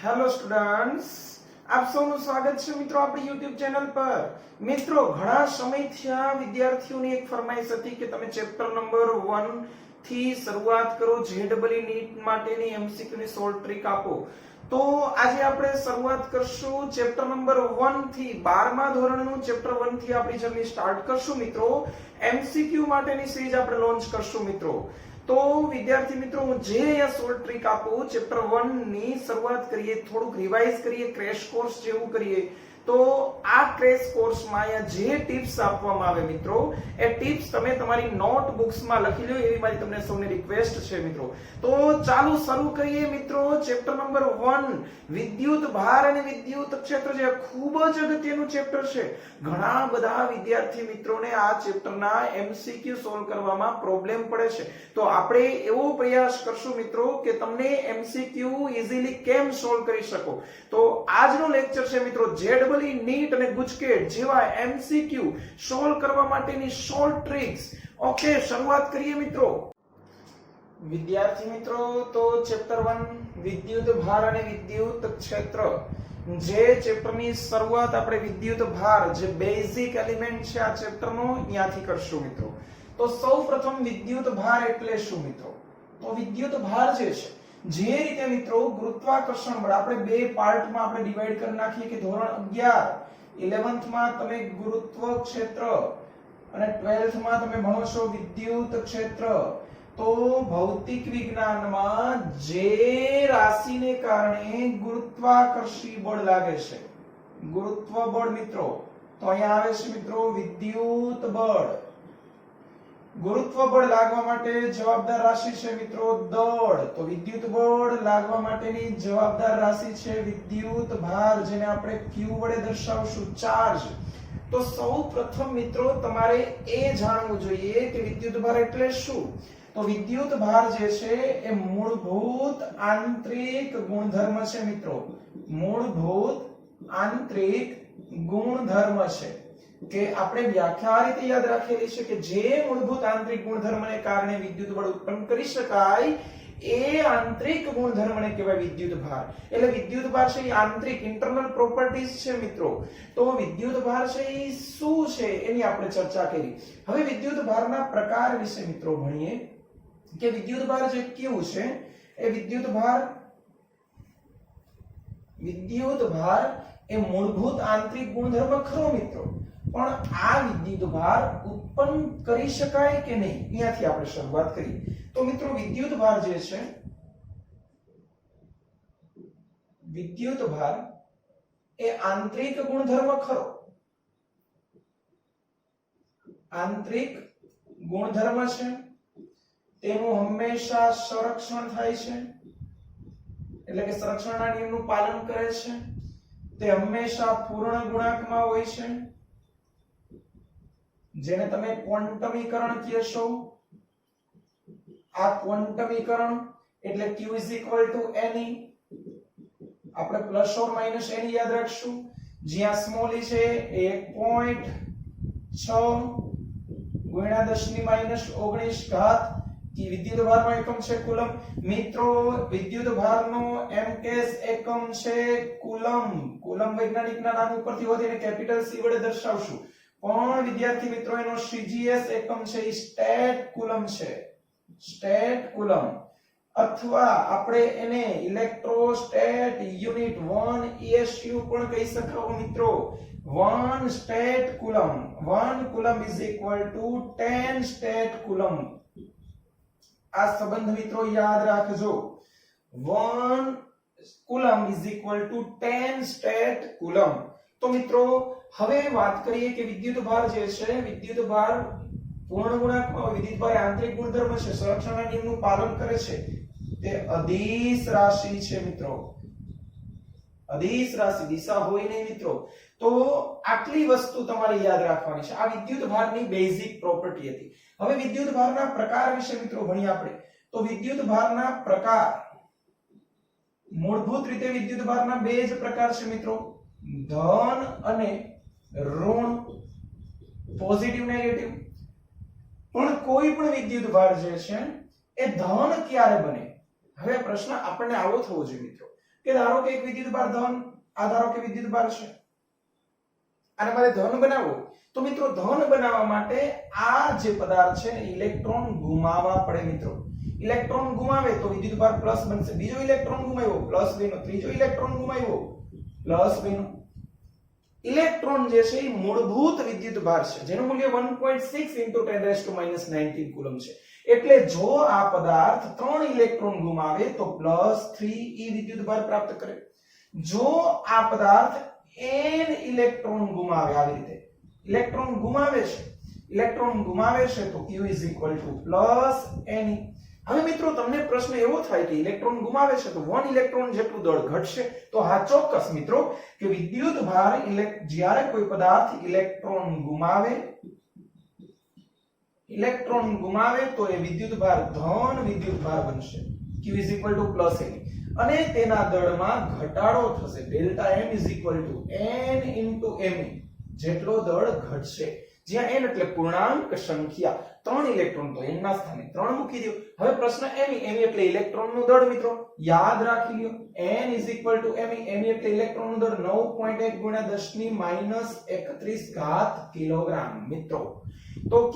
Hello students, આપ સૌનું સ્વાગત છે મિત્રો આપણી YouTube ચેનલ પર। મિત્રો ઘણા સમયથી આ વિદ્યાર્થીઓની એક ફરમાઈશ હતી કે તમે ચેપ્ટર નંબર 1 થી શરૂઆત કરો, JEE નીટ માટેની MCQ ની સોલ્વ ટ્રીક આપો। તો આજે આપણે શરૂઆત કરશું ચેપ્ટર નંબર 1 થી 12મા ધોરણનું ચેપ્ટર 1 થી આપણી જર્ની સ્ટાર્ટ કરશું મિત્રો। MCQ માટેની સિરીઝ આપણે લોન્ચ કરશું મિત્રો। તો વિદ્યાર્થી મિત્રો હું જે અહીંયા સોલ્વ ટ્રીક આપું ચેપ્ટર 1 ની શરૂઆત કરીએ, થોડુંક રિવાઇઝ કરીએ, ક્રેશ કોર્સ જેવું કરીએ। તો આ ક્રેશ કોર્સમાં અહીંયા જે ટિપ્સ આપવામાં આવે મિત્રો, એ ટિપ્સ તમે તમારી નોટબુક્સમાં લખી લો એવી મારી તમને સૌને રિક્વેસ્ટ છે મિત્રો। તો ચાલો શરૂ કરીએ મિત્રો ચેપ્ટર નંબર 1 વિદ્યુત ભાર અને વિદ્યુત ક્ષેત્ર, જે ખૂબ જ અગત્યનું ચેપ્ટર છે। ઘણા બધા વિદ્યાર્થી મિત્રોને આ ચેપ્ટરના MCQ સોલ્વ કરવામાં પ્રોબ્લેમ પડે છે, તો આપણે એવો પ્રયાસ કરશું મિત્રો કે તમને MCQ ઈઝીલી કેમ સોલ્વ કરી શકો। તો આજનો લેક્ચર છે મિત્રો JEE નીટ અને ગુજકેટ જેવા MCQ સોલ્વ કરવા માટેની શોર્ટ ટ્રિક્સ। ઓકે, શરૂઆત કરીએ મિત્રો। વિદ્યાર્થી મિત્રો, તો ચેપ્ટર 1 વિદ્યુત ભાર અને વિદ્યુત ક્ષેત્ર, જે ચેપ્ટરની શરૂઆત આપણે વિદ્યુત ભાર, જે બેઝિક એલિમેન્ટ છે આ ચેપ્ટરનો, ત્યાંથી કરશું મિત્રો। તો સૌપ્રથમ વિદ્યુત ભાર એટલે શું મિત્રો? તો વિદ્યુત ભાર જે છે, જે રીતે મિત્રો ગુરુત્વાકર્ષણ બળ આપણે બે પાર્ટમાં આપણે ડિવાઈડ કરી નાખીએ કે ધોરણ 11 11th માં તમે ગુરુત્વ ક્ષેત્ર અને 12th માં તમે ભણો છો વિદ્યુત ક્ષેત્ર। તો ભૌતિક વિજ્ઞાનમાં જે રાશિને કારણે ગુરુત્વાકર્ષી બળ લાગે છે, ગુરુત્વ બળ મિત્રો, તો અહીંયા આવે છે મિત્રો વિદ્યુત બળ। ગુરુત્વ બળ લાગવા માટે જવાબદાર રાશિ છે મિત્રો દળ, તો વિદ્યુત બળ લાગવા માટેની જવાબદાર રાશિ છે વિદ્યુત ભાર, જેને આપણે Q વડે દર્શાવશું, ચાર્જ। તો સૌપ્રથમ મિત્રો તમારે એ જાણવું જોઈએ કે વિદ્યુત ભાર એટલે શું। તો વિદ્યુત ભાર જે છે એ મૂળભૂત આંતરિક ગુણધર્મ છે મિત્રો, મૂળભૂત આંતરિક ગુણધર્મ છે કે આપણે વ્યાખ્યા આ રીતે યાદ રાખેલી છે કે જે મૂળભૂત આંતરિક ગુણધર્મને કારણે વિદ્યુત બળ ઉત્પન્ન કરી શકાય, એ આંતરિક ગુણધર્મને કહેવાય વિદ્યુત ભાર। એટલે વિદ્યુત ભાર છે એ આંતરિક ઇન્ટરનલ પ્રોપર્ટીઝ છે મિત્રો। તો વિદ્યુત ભાર છે એ શું છે એની આપણે ચર્ચા કરી। હવે વિદ્યુત ભારના પ્રકાર વિશે મિત્રો ભણીએ કે વિદ્યુત ભાર જે કેવું છે। એ વિદ્યુત ભાર એ મૂળભૂત આંતરિક ગુણધર્મ ખરો મિત્રો, પણ આ વિદ્યુત ભાર ઉત્પન્ન કરી શકાય કે નહીં, અહીંયાથી આપણે શરૂઆત કરી। તો મિત્રો વિદ્યુત ભાર જે છે, વિદ્યુત ભાર એ આંતરિક ગુણધર્મ ખરો, આંતરિક ગુણધર્મ છે, તેનું હંમેશા સંરક્ષણ થાય છે, એટલે કે સંરક્ષણના નિયમનું પાલન કરે છે, તે હંમેશા પૂર્ણ ગુણાંકમાં હોય છે, જેને તમે ક્વોન્ટમીકરણ કહેશો। આ ક્વોન્ટમીકરણ એટલે Q NE, આપણે પ્લસ ઓર માઈનસ NE યાદ રાખશું, જ્યાં સ્મોલ e છે એ 1.6 ગુણ્યા 10⁻⁹ ઘાત વિદ્યુત ભારનો એકમ છે કુલમ। મિત્રો વિદ્યુત ભારનો એમકેસ એકમ છે કુલમ। કુલમ વૈજ્ઞાનિકના નામ ઉપરથી હોય તેને કેપિટલ C વડે દર્શાવશું, પણ વિદ્યાર્થી મિત્રો એનો CGS એકમ છે એ સ્ટેટ કુલમ છે, સ્ટેટ કુલમ, અથવા આપણે એને ઇલેક્ટ્રોસ્ટેટ યુનિટ 1 ESU પણ કહી શકો મિત્રો। 1 state coulomb, 1 coulomb is equal two 10 state coulomb. આ સંબંધ મિત્રો યાદ રાખજો, 1 coulomb is equal two 10 state coulomb. તો મિત્રો હવે વાત કરીએ કે વિદ્યુત ભાર જે છે, વિદ્યુત ભાર પૂર્ણ ગુણાંકમાં, વિદ્યુત ભાર આંતરિક ગુણધર્મ છે, સંરક્ષણના નિયમનું પાલન કરે છે, તે અદિશ રાશિ છે મિત્રો, અદિશ રાશિ, દિશા હોય નહીં મિત્રો। તો આટલી વસ્તુ તમારે યાદ રાખવાની છે। આ વિદ્યુત ભારની બેઝિક પ્રોપર્ટી હતી। હવે વિદ્યુત ભારના પ્રકાર વિશે મિત્રો ભણીએ આપણે। તો વિદ્યુત ભારના પ્રકાર, મૂળભૂત રીતે વિદ્યુત ભારના બે જ પ્રકાર છે મિત્રો, ધન અને ઋણ, પોઝિટિવ નેગેટિવ। પણ કોઈ પણ વિદ્યુત ભાર જે છે એ ધન ક્યારે બને? હવે પ્રશ્ન આપણને આવો થવો જોઈએ મિત્રો, કે ધારો કે એક વિદ્યુતભાર ધન, આ ધારો કે વિદ્યુતભાર છે, અને મારે ધન બનાવવો, તો મિત્રો ધન બનાવવા માટે આ જે પદાર્થ છે ઇલેક્ટ્રોન ગુમાવવા પડે મિત્રો. ઇલેક્ટ્રોન ગુમાવે તો વિદ્યુતભાર પ્લસ બનશે, બીજો ઇલેક્ટ્રોન ગુમાવ્યો પ્લસ બન્યો, ત્રીજો ઇલેક્ટ્રોન ગુમાવ્યો પ્લસ બન્યો. ઇલેક્ટ્રોન જે છે એ મૂળભૂત વિદ્યુતભાર છે જેનું મૂલ્ય 1.6 × 10⁻⁹ કુલમ છે. એટલે જો આ પદાર્થ 3 ઇલેક્ટ્રોન ગુમાવે તો +3 વિદ્યુતભાર પ્રાપ્ત કરે. જો આ પદાર્થ n ઇલેક્ટ્રોન ગુમાવે, આવી રીતે ઇલેક્ટ્રોન ગુમાવે છે તો Q +ne. હવે મિત્રો તમને પ્રશ્ન એવો થાય કે ઇલેક્ટ્રોન ગુમાવે છે તો 1 ઇલેક્ટ્રોન જેટલું દળ ઘટશે. તો હા, ચોક્કસ મિત્રો કે વિદ્યુતભાર જ્યારે કોઈ પદાર્થ ઇલેક્ટ્રોન ગુમાવે તો એ વિદ્યુતભાર ધન વિદ્યુતભાર બનશે. Q +ne. અને તેના દળમાં ઘટાડો થશે. ડેલ્ટા m n × me જેટલો દળ ઘટશે. જ્યાં n એટલે પૂર્ણાંક સંખ્યા, 3 ઇલેક્ટ્રોન તો n ના સ્થાને 3 મૂકી દો. હવે પ્રશ્ન me એટલે ઇલેક્ટ્રોન નું દળ મિત્રો યાદ રાખી લ્યો. n me એટલે ઇલેક્ટ્રોન નું દળ 9.1 × 10⁻31 કિલોગ્રામ મિત્રો. તો Q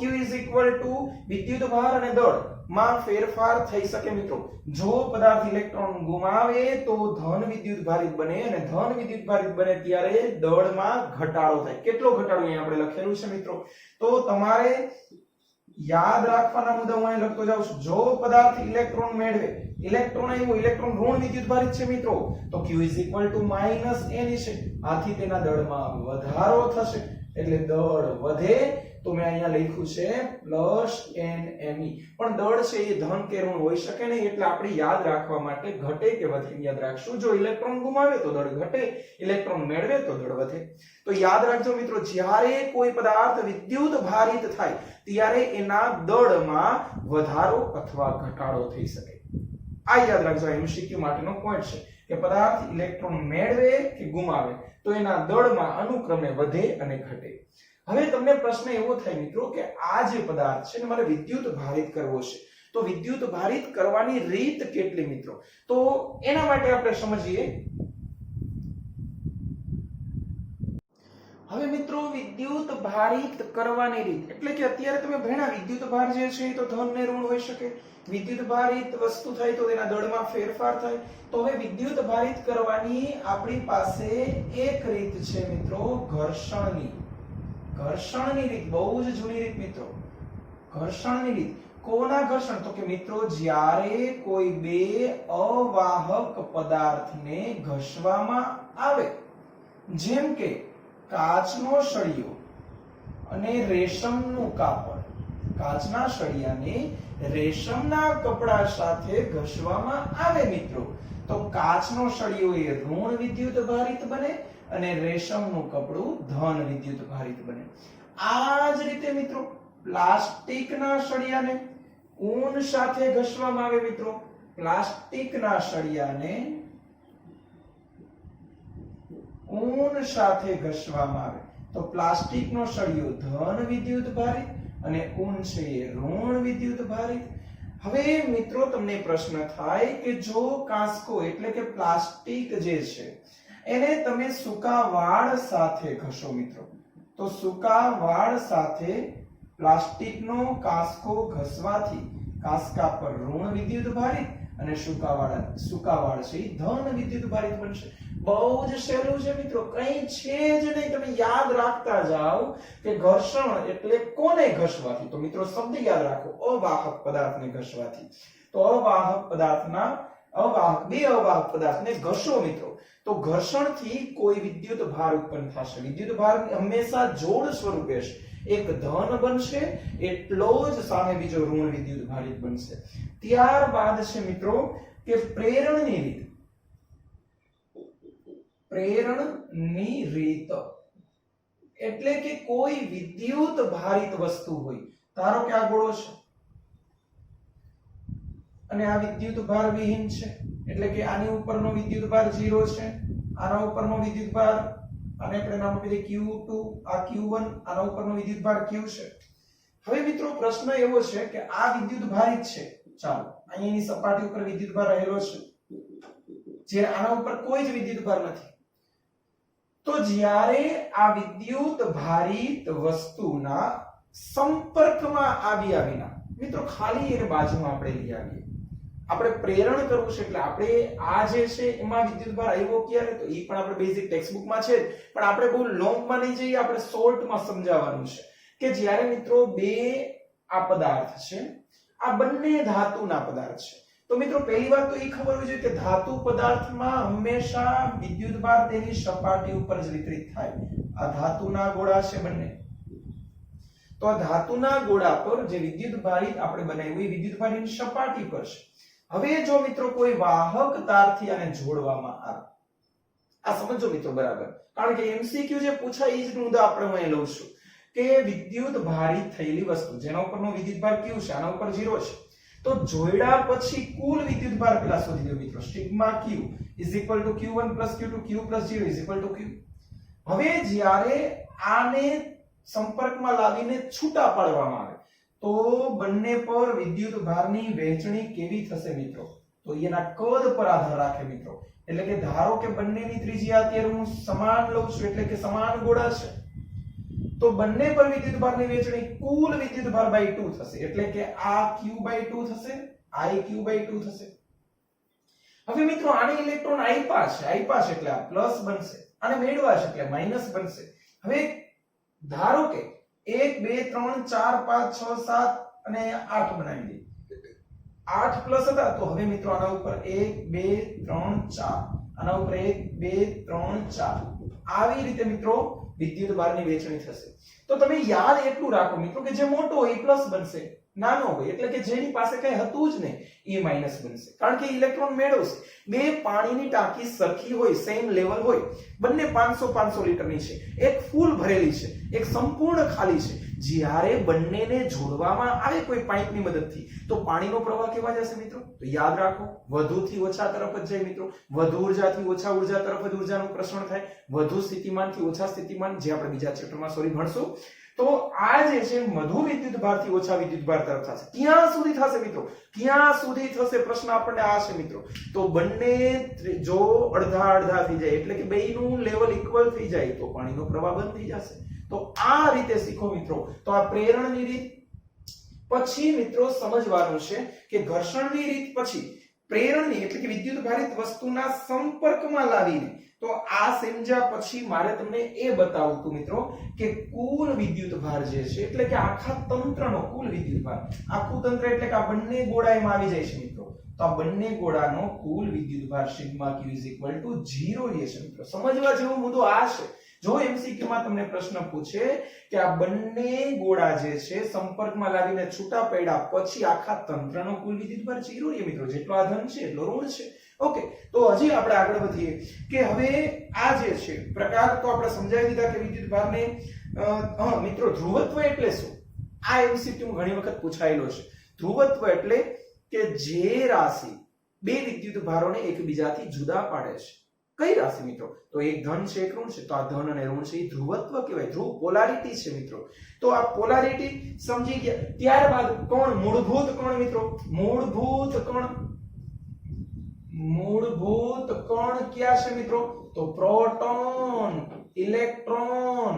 વિદ્યુતભાર અને દળ માં ફેરફાર થઈ શકે મિત્રો. જો પદાર્થ ઇલેક્ટ્રોન ગુમાવે તો ધન વિદ્યુતભારિત બને, અને ધન વિદ્યુતભારિત બને ત્યારે દળમાં ઘટાડો થાય. કેટલો ઘટાડો અહીંયા આપણે લખેલું છે મિત્રો. તો તમારે યાદ રાખવાના મુદ્દા હું અહીં લખતો જાઉં છું. જો પદાર્થ ઇલેક્ટ્રોન મેળવે, ઇલેક્ટ્રોન આવ્યો, ઇલેક્ટ્રોન ઋણ વિદ્યુતભારિત છે મિત્રો, તો Q -ne છે. આથી તેના દળમાં વધારો થશે, એટલે દળ વધે. તો મેં અહીંયા લખ્યું છે +nme. પણ દળ છે એ ધન કે ઋણ હોઈ શકે નહીં, એટલે આપણે યાદ રાખવા માટે ઘટે કે વધે યાદ રાખશું. જો ઇલેક્ટ્રોન ગુમાવે તો દળ ઘટે, ઇલેક્ટ્રોન મેળવે તો દળ વધે. તો યાદ રાખજો મિત્રો, જ્યારે કોઈ પદાર્થ વિદ્યુત ભારિત થાય ત્યારે એના દળમાં વધારો અથવા ઘટાડો થઈ શકે. આ યાદ રાખજો, MCQ માટેનો પોઈન્ટ છે કે પદાર્થ ઇલેક્ટ્રોન મેળવે કે ગુમાવે તો એના દળમાં અનુક્રમે વધે અને ઘટે. હવે તમને પ્રશ્ન એવો થાય મિત્રો કે આ જે પદાર્થ છે ને મારે વિદ્યુત ભારિત કરવો છે, તો વિદ્યુત ભારિત કરવાની રીત કેટલી મિત્રો? તો એના માટે આપણે સમજીએ. હવે મિત્રો વિદ્યુત ભારિત કરવાની રીત એટલે કે અત્યારે તમે ભણ્યા વિદ્યુત ભાર જે છે એ તો ધન ને ઋણ હોઈ શકે. વિદ્યુત ભારિત વસ્તુ થાય તો તેના દળમાં ફેરફાર થાય. તો હવે વિદ્યુત ભારિત કરવાની આપણી પાસે એક રીત છે મિત્રો, ઘર્ષણની. ઘર્ષણની રીત બહુ જ જૂની રીત મિત્રો. ઘર્ષણની રીત. કોના ઘર્ષણ? તો કે મિત્રો જ્યારે કોઈ બે અવાહક પદાર્થને ઘસવામાં આવે, જેમ કે કાચનો સળિયો અને રેશમનું કાપડ. કાચના સળિયાને રેશમના કપડા સાથે ઘસવામાં આવે મિત્રો, તો કાચનો સળિયો એ ઋણ વિદ્યુત ભારિત બને અને રેશમનું કપડું ધન વિદ્યુત ભારિત બને. આ જ રીતે મિત્રો પ્લાસ્ટિકના સળિયાને ઊન સાથે ઘસવામાં આવે મિત્રો, પ્લાસ્ટિકના સળિયાને ઊન સાથે ઘસવામાં આવે તો પ્લાસ્ટિકનો સળિયો ધન વિદ્યુત ભારિત અને ઊન છે એ ઋણ વિદ્યુત ભારિત. હવે મિત્રો તમને પ્રશ્ન થાય કે જો કાંસકો એટલે કે પ્લાસ્ટિક જે છે એને તમે સૂકા વાળ સાથે ઘસો મિત્રો, તો સૂકા વાળ સાથે પ્લાસ્ટિકનો કાંસકો ઘસવાથી કાંસકા પર ઋણ વિદ્યુત ભારિત અને સૂકા વાળ છે એ ધન વિદ્યુત ભારિત બનશે. બહુ જ સહેલું છે મિત્રો, કંઈ છે જ નહીં. તમે યાદ રાખતા જાઓ કે ઘર્ષણ એટલે કોને ઘસવાથી? તો મિત્રો શબ્દ યાદ રાખો, અવાહક પદાર્થને ઘસવાથી. તો અવાહક બે અવાહક પદાર્થને ઘસો મિત્રો, તો ઘર્ષણથી કોઈ વિદ્યુત ભાર ઉત્પન્ન થશે. વિદ્યુત ભાર હંમેશા જોડ સ્વરૂપે છે. એક ધન બનશે એટલો જ સામે બીજો ઋણ વિદ્યુત ભારિત બનશે. ત્યારબાદ છે મિત્રો કે પ્રેરણની રીત. પ્રેરણની રીત એટલે કે કોઈ વિદ્યુત ભારિત વસ્તુ હોય, ધારો કે આ ગોળો છે અને આ વિદ્યુત ભાર વિહીન છે, એટલે કે આની ઉપરનો વિદ્યુત ભાર 0 છે, આના ઉપરનો વિદ્યુત ભાર આને આપણે નામ આપીએ Q2, આ Q1, આના ઉપરનો વિદ્યુત ભાર Q છે. હવે મિત્રો પ્રશ્ન એવો છે કે આ વિદ્યુત ભારિત છે, ચાલો અહીંની સપાટી ઉપર વિદ્યુત ભાર રહેલો છે, જે આના ઉપર કોઈ જ વિદ્યુત ભાર નથી. તો જ્યારે આ વિદ્યુત ભારિત વસ્તુના સંપર્કમાં આવ્યા વિના મિત્રો ખાલી એને બાજુમાં આપણે લઈ આવીએ, આપણે પ્રેરણ કરવું છે એટલે આપણે આ જે છે એમાં વિદ્યુત ભાર આવ્યો ક્યારે, તો એ પણ આપણે બેઝિક ટેક્સ્ટબુકમાં છે, પણ આપણે બહુ લોંગમાં નહીં જઈએ, આપણે શોર્ટમાં સમજાવવાનું છે કે જ્યારે મિત્રો બે આ પદાર્થ છે, આ બંને ધાતુના પદાર્થ છે. તો મિત્રો પહેલી વાત તો એ ખબર હોવી જોઈએ કે ધાતુ પદાર્થમાં હંમેશા વિદ્યુત ભાર તેની સપાટી ઉપર જ વિતરિત થાય. આ ધાતુના ગોળા છે બંને, તો આ ધાતુના ગોળા પર જે વિદ્યુત ભારિત આપણે બનાવ્યું એ વિદ્યુત ભારની સપાટી પર છે. હવે જો મિત્રો કોઈ વાહક તારથી આને જોડવામાં આવે, આ સમજો મિત્રો બરાબર, કારણ કે એમસીક્યુ જે પૂછાય એ જ મુદ્દા આપણે હું લઉં છું કે વિદ્યુત ભારિત થયેલી વસ્તુ જેના ઉપરનો વિદ્યુત ભાર q છે, આના ઉપર 0 છે, તો જોડ્યા પછી કુલ વિદ્યુત ભાર પેલા શોધી લો મિત્રો. Sigma q q1 q2 q 0 q. હવે જ્યારે આને સંપર્કમાં લાવીને છૂટા પાડવામાં આવે તો બંને પર વિદ્યુત ભારની વહેંચણી કેવી થશે મિત્રો, તો એના કદ પર આધાર રાખે મિત્રો. એટલે કે ધારો કે બંનેની ત્રિજ્યા અત્યારે હું સમાન લઉં છું, એટલે કે સમાન ગોળા છે, તો બંને પર વિદ્યુત ભારની વહેંચણી કુલ વિદ્યુત ભાર બાય 2 થશે, એટલે કે આ q બાય 2 થશે, આ q બાય 2 થશે. હવે મિત્રો આને ઇલેક્ટ્રોન આપ્યા છે એટલે આ પ્લસ બનશે, આને મેળવ્યા છે એટલે માઈનસ બનશે. હવે ધારો કે 1 2 3 4 5 6 7 અને 8 બનાવી દઈએ, 8 પ્લસ હતા, તો હવે મિત્રો આના ઉપર 1 2 3 4, આના ઉપર 1 2 3 4, આવી રીતે મિત્રો વિદ્યુત ભારની વહેંચણી થશે. તો તમે યાદ એટલું રાખો મિત્રો કે જે મોટો હોય એ પ્લસ બનશે, નાનો હોય એટલે કે જેની પાસે કઈ હતું જ નહીં એ માઈનસ બનશે, કારણ કે ઇલેક્ટ્રોન મેળવશે. બે પાણીની ટાંકી સરખી હોય, સેમ લેવલ હોય, બંને 500 લીટરની છે, એક ફૂલ ભરેલી છે, એક સંપૂર્ણ ખાલી છે. જ્યારે બંનેને જોડવામાં આવે કોઈ પાઇપની મદદથી તો પાણીનો પ્રવાહ કેવા જશે મિત્રો, તો યાદ રાખો વધુથી ઓછા તરફ જ જાય મિત્રો, વધુ ઉર્જાથી ઓછા ઉર્જા તરફ જ ઉર્જાનું પ્રસરણ થાય, વધુ સ્થિતિમાનથી ઓછા સ્થિતિમાન, જે આપણે બીજા ચેપ્ટરમાં ભણશું. તો આ જે છે વધુ વિદ્યુત ભારથી ઓછા વિદ્યુત ભાર તરફ થશે. ક્યાં સુધી થશે મિત્રો, ક્યાં સુધી થશે, પ્રશ્ન આપણને આ છે મિત્રો. તો બંને જો અડધા અડધા થઈ જાય એટલે કે બેયનું લેવલ ઇક્વલ થઈ જાય તો પાણીનો પ્રવાહ બંધ થઈ જશે. તો આ રીતે શીખો મિત્રો. તો આ પ્રેરણની રીત પછી મિત્રો સમજવાનું છે કે ઘર્ષણની રીત પછી પ્રેરણની એટલે કે વિદ્યુત ભારિત વસ્તુના સંપર્કમાં લાવીને, તો આ સમજ્યા પછી મારે તમને એ બતાવવું હતું મિત્રો કે કુલ વિદ્યુત ભાર જે છે એટલે કે આખા તંત્રનો કુલ વિદ્યુત ભાર, આખું તંત્ર એટલે કે આ બંને ગોળામાં આવી જાય છે મિત્રો, તો આ બંને ગોળાનો કુલ વિદ્યુત ભાર સિગ્મા q 0 રહે છે મિત્રો. સમજવા જેવો મુદ્દો આ છે. જો એમસીક્યુ માં તમને પ્રશ્ન પૂછે કે આ બંને ગોળા જે છે સંપર્કમાં લાવીને છૂટા પડ્યા પછી આખા તંત્રનો કુલ વિદ્યુત ભાર 0 રહે મિત્રો, જેટલો આ ધન છે એટલો ઋણ છે. ઓકે, તો હજી આપણે આગળ વધીએ કે હવે આ જે છે પ્રકાર તો આપણે સમજાવી દીધા કે વિદ્યુત ભારને મિત્રો ધ્રુવત્વ એટલે શું, આ એમસીક્યુ ઘણી વખત પૂછાયેલો છે. ધ્રુવત્વ એટલે કે જે રાશિ બે વિદ્યુત ભારોને એકબીજાથી જુદા પાડે છે. કઈ રાશિ મિત્રો, તો એક ધન છે એક ઋણ છે, તો આ ધન અને ઋણ છે એ ધ્રુવત્વ કહેવાય, ધ્રુવ પોલારિટી છે મિત્રો. તો આ પોલારિટી સમજી ગયા. ત્યારબાદ કોણ, મૂળભૂત કોણ મિત્રો, મૂળભૂત કોણ ક્યાં છે મિત્રો, તો proton, electron,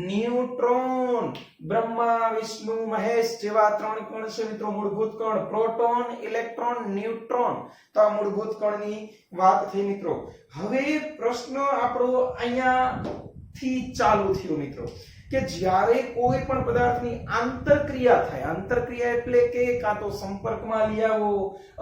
neutron, Brahma Vishnu Mahesh જેવા 3 કણ છે મિત્રો મૂળભૂત કણ, પ્રોટોન, ઇલેક્ટ્રોન, ન્યુટ્રોન. તો આ મૂળભૂત કણની વાત થઈ મિત્રો. હવે પ્રશ્ન આપણો અહીંયાથી ચાલુ થયો મિત્રો કે જ્યારે કોઈ પણ પદાર્થની આંતરક્રિયા થાય, આંતરક્રિયા એટલે કે કાં તો સંપર્કમાં લઈ આવો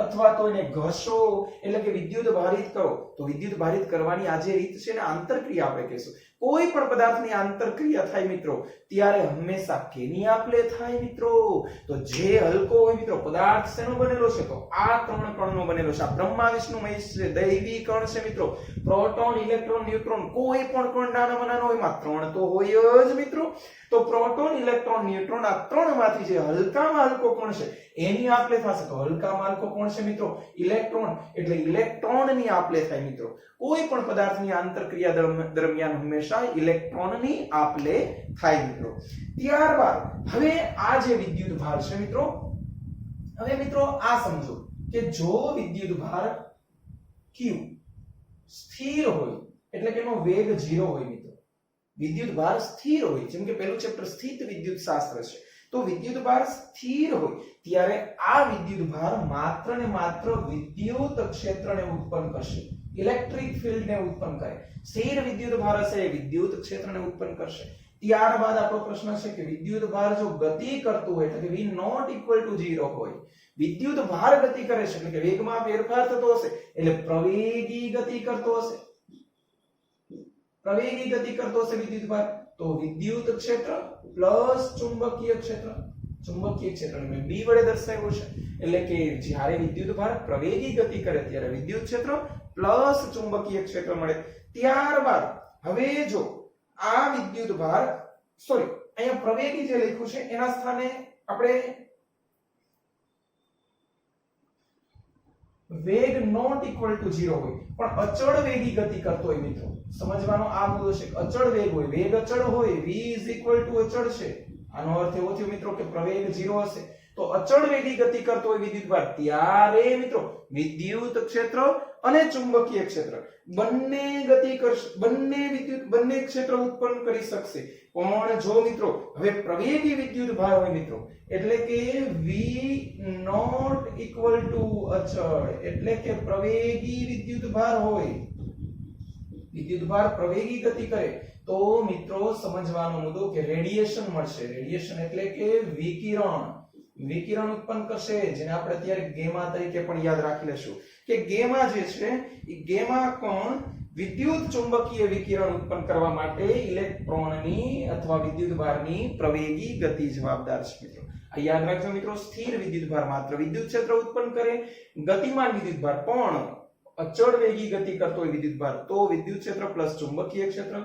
અથવા તો એને ઘસો એટલે કે વિદ્યુત ભારિત કરો, તો વિદ્યુત ભારિત કરવાની આ જે રીત છે ને આંતરક્રિયા આપણે કહીશું. કોઈ પણ પદાર્થની આંતરક્રિયા થાય મિત્રો ત્યારે હંમેશા કેની આપલે થાય મિત્રો, તો જે હલકો હોય મિત્રો, પદાર્થ શેનો બનેલો છે, તો આ 3 કણનો બનેલો છે. આ બ્રહ્મા વિષ્ણુ મહેશ છે, દૈવી કણ છે મિત્રો, પ્રોટોન, ઇલેક્ટ્રોન, ન્યુટ્રોન. કોઈ પણ કણ નાનામાં નાનો હોય, એમાં 3 તો હોય જ મિત્રો. તો પ્રોટોન, ઇલેક્ટ્રોન, ન્યુટ્રોન આ 3 માંથી જે હલકામાં હલકો કણ છે એની આપલે થશે. તો હલકામાં હલકો કોણ છે મિત્રો, ઇલેક્ટ્રોન, એટલે ઇલેક્ટ્રોનની આપલે થાય મિત્રો. કોઈ પણ પદાર્થની આંતરક્રિયા દરમિયાન હંમેશા ઇલેક્ટ્રોનની આપલે થાય મિત્રો. ત્યારબાદ હવે આ જે વિદ્યુત ભાર છે મિત્રો, હવે મિત્રો આ સમજો કે જો વિદ્યુત ભાર q સ્થિર હોય એટલે કે એનો વેગ 0 હોય મિત્રો. વિદ્યુત ભાર સ્થિર હોય, જેમ કે પહેલું ચેપ્ટર સ્થિત વિદ્યુત શાસ્ત્ર છે, તો વિદ્યુત ભાર સ્થિર હોય ત્યારે આ વિદ્યુત ભાર માત્ર ને માત્ર વિદ્યુત ક્ષેત્રને ઉત્પન્ન કરશે, ઇલેક્ટ્રિક ફિલ્ડને ઉત્પન્ન કરે. સ્થિર વિદ્યુત ભાર હશે એ વિદ્યુત ક્ષેત્રને ઉત્પન્ન કરશે. ત્યારબાદ આપણો પ્રશ્ન છે કે વિદ્યુત ભાર જો ગતિ કરતું હોય એટલે કે v not equal to 0 હોય, વિદ્યુત ભાર ગતિ કરે છે એટલે કે વેગમાં ફેરફાર થતો હશે એટલે પ્રવેગી ગતિ કરતો હશે, પ્રવેગી ગતિ કરતો હશે વિદ્યુત ભાર, તો વિદ્યુત ક્ષેત્ર પ્લસ ચુંબકીય ક્ષેત્ર, ચુંબકીય ક્ષેત્રને મેં b વડે દર્શાવ્યું છે એટલે કે જ્યારે વિદ્યુત ભાર પ્રવેગી ગતિ કરે ત્યારે વિદ્યુત ક્ષેત્ર પ્લસ ચુંબકીય ક્ષેત્ર મળે. ત્યારબાદ હવે જો આ વિદ્યુત ભાર અહીંયા પ્રવેગી જે લખ્યું છે એના સ્થાને આપણે વેગ નોટ ઇક્વલ ટુ 0 હોય પણ અચળ વેગી ગતિ કરતો હોય મિત્રો, સમજવાનો આ મુદ્દો છે. અચળ વેગ હોય, વેગ અચળ હોય, v અચળ છે, આનો અર્થ એવો થયો મિત્રો કે પ્રવેગ 0 હશે તો અચળ વેગી ગતિ કરતો હોય વિદ્યુત ભાર ત્યારે મિત્રો વિદ્યુત ક્ષેત્ર અને ચુંબકીય ક્ષેત્ર બંને ગતિ કરશે, બંને ક્ષેત્ર ઉત્પન્ન કરી શકશે. પણ જો મિત્રો હવે પ્રવેગી વિદ્યુત ભાર હોય મિત્રો એટલે કે v not equal to અચળ એટલે કે પ્રવેગી વિદ્યુત ભાર હોય, વિદ્યુત ભાર પ્રવેગી ગતિ કરે તો મિત્રો સમજવાનો મુદ્દો કે રેડિયેશન મળશે. રેડિયેશન એટલે કે વિકિરણ, વિકિરણ ઉત્પન્ન કરશે જેને આપણે અત્યારે ગેમા તરીકે પણ યાદ રાખી લેશું કે ગેમા જે છે એ ગેમા કણ વિદ્યુત ચુંબકીય વિકિરણ ઉત્પન્ન કરવા માટે ઇલેક્ટ્રોનની અથવા વિદ્યુત ભારની પ્રવેગી ગતિ જવાબદાર છે મિત્રો. આ યાદ રાખજો મિત્રો, સ્થિર વિદ્યુત ભાર માત્ર વિદ્યુત ક્ષેત્ર ઉત્પન્ન કરે, ગતિમાન વિદ્યુત ભાર પણ અચળ વેગી ગતિ કરતો હોય વિદ્યુત ભાર તો વિદ્યુત ક્ષેત્ર પ્લસ ચુંબકીય ક્ષેત્ર,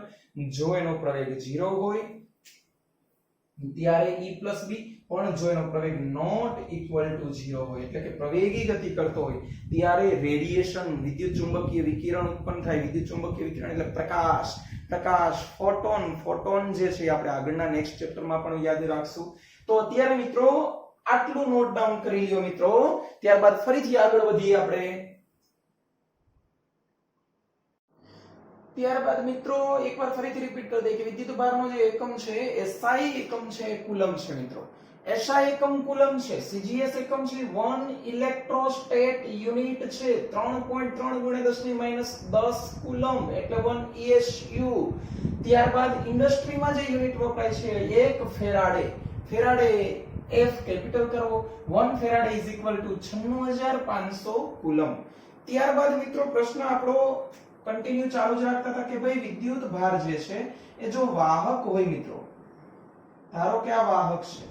જો એનો પ્રવેગ 0 હોય ત્યારે E plus B, પણ જો એનો પ્રવેગ નોટ ઇક્વલ ટુ 0 હોય એટલે કે પ્રવેગી ગતિ કરતો હોય ત્યારે રેડિયેશન વિદ્યુત ચુંબકીય વિકિરણ ઉત્પન્ન થાય. વિદ્યુત ચુંબકીય વિકિરણ એટલે પ્રકાશ, પ્રકાશ ફોટોન, ફોટોન જે છે આપણે આગળના નેક્સ્ટ ચેપ્ટરમાં પણ યાદ રાખશું. તો અત્યારે મિત્રો આટલું નોટ ડાઉન કરી લ્યો મિત્રો, ત્યારબાદ ફરીથી આગળ વધીએ આપણે. ત્યારબાદ મિત્રો એકવાર ફરીથી રિપીટ કરી દઈએ કે વિદ્યુત ભારનો જે એકમ છે SI એકમ છે કુલમ છે મિત્રો. SI એકમ કુલમ છે, CGS એકમ છે 1 ઇલેક્ટ્રોસ્ટેટ યુનિટ છે, 3.3 × 10 કુલમ એટલે 1 ESU. ત્યારબાદ ઇન્ડસ્ટ્રીમાં જે યુનિટ વપરાય છે 1 ફેરાડે, ફેરાડે F કેપિટલ કરો, 1 ફેરાડે = 96500 કુલમ. ત્યારબાદ મિત્રો પ્રશ્ન આપણો કન્ટિન્યુ ચાલુ જ રાખતા હતા કે ભાઈ વિદ્યુત ભાર જે છે એ જો વાહક હોય મિત્રો, ધારો કે આ વાહક છે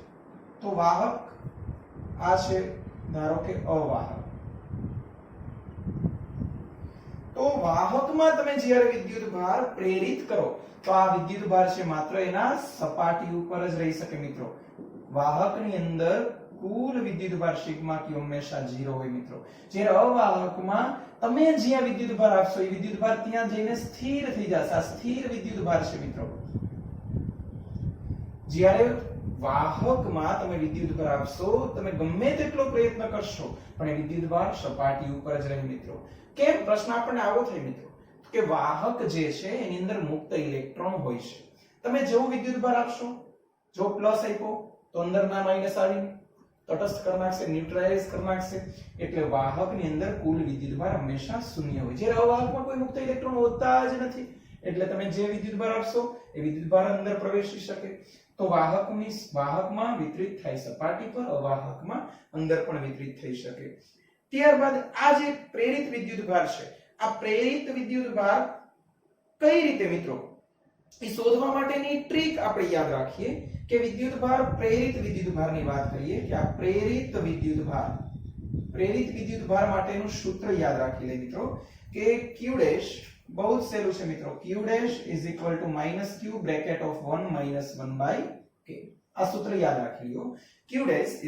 તો વાહક આ છે, ધારો કે અવાહક, તો વાહકમાં તમે જ્યારે વિદ્યુત ભાર પ્રેરિત કરો તો આ વિદ્યુત ભાર છે માત્ર એના સપાટી ઉપર જ રહી શકે મિત્રો. વાહકની અંદર કુલ વિદ્યુત ભાર સિગ્મા q હંમેશા 0 હોય મિત્રો. જ્યારે અવાહકમાં તમે જ્યાં વિદ્યુત ભાર આપશો એ વિદ્યુત ભાર ત્યાં જઈને સ્થિર થઈ જશે. આ સ્થિર વિદ્યુત ભાર છે મિત્રો. જ્યારે વાહકમાં તમે વિદ્યુત ભાર આપશો તમે ગમે તેટલો પ્રયત્ન કરશો પણ એ વિદ્યુત ભાર સપાટી ઉપર જ રહે મિત્રો. કેમ? પ્રશ્ન આપણને આવો થાય મિત્રો કે વાહક જે છે એની અંદર મુક્ત ઇલેક્ટ્રોન હોય છે. તમે જેવું વિદ્યુત ભાર આપશો, જો પ્લસ આપ્યો તો અંદરના માઈનસ આવી તટસ્થ કરી નાખશે, ન્યુટ્રલાઇઝ કરી નાખશે, એટલે વાહકની અંદર કુલ વિદ્યુત ભાર હંમેશા શૂન્ય હોય. જ્યારે અવાહકમાં કોઈ મુક્ત ઇલેક્ટ્રોન હોતા જ નથી એટલે તમે જે વિદ્યુત ભાર આપશો એ વિદ્યુત ભાર અંદર પ્રવેશી શકે. તો વાહકમાં વિતરિત થાય સપાટી પર, અવાહકમાં અંદર પણ વિતરિત થઈ શકે. ત્યારબાદ આ જે પ્રેરિત વિદ્યુત ભાર છે, આ પ્રેરિત વિદ્યુત ભાર કઈ રીતે મિત્રો એ શોધવા માટેની ટ્રીક આપણે યાદ રાખીએ કે વિદ્યુત ભાર, પ્રેરિત વિદ્યુત ભારની વાત કરીએ કે આ પ્રેરિત વિદ્યુત ભાર માટેનું સૂત્ર યાદ રાખી લે મિત્રો કે q ડેશ બહુ જ સહેલું છે મિત્રો, q dash = -q bracket of 1 - 1/k. આ સૂત્ર યાદ રાખી લો, q dash =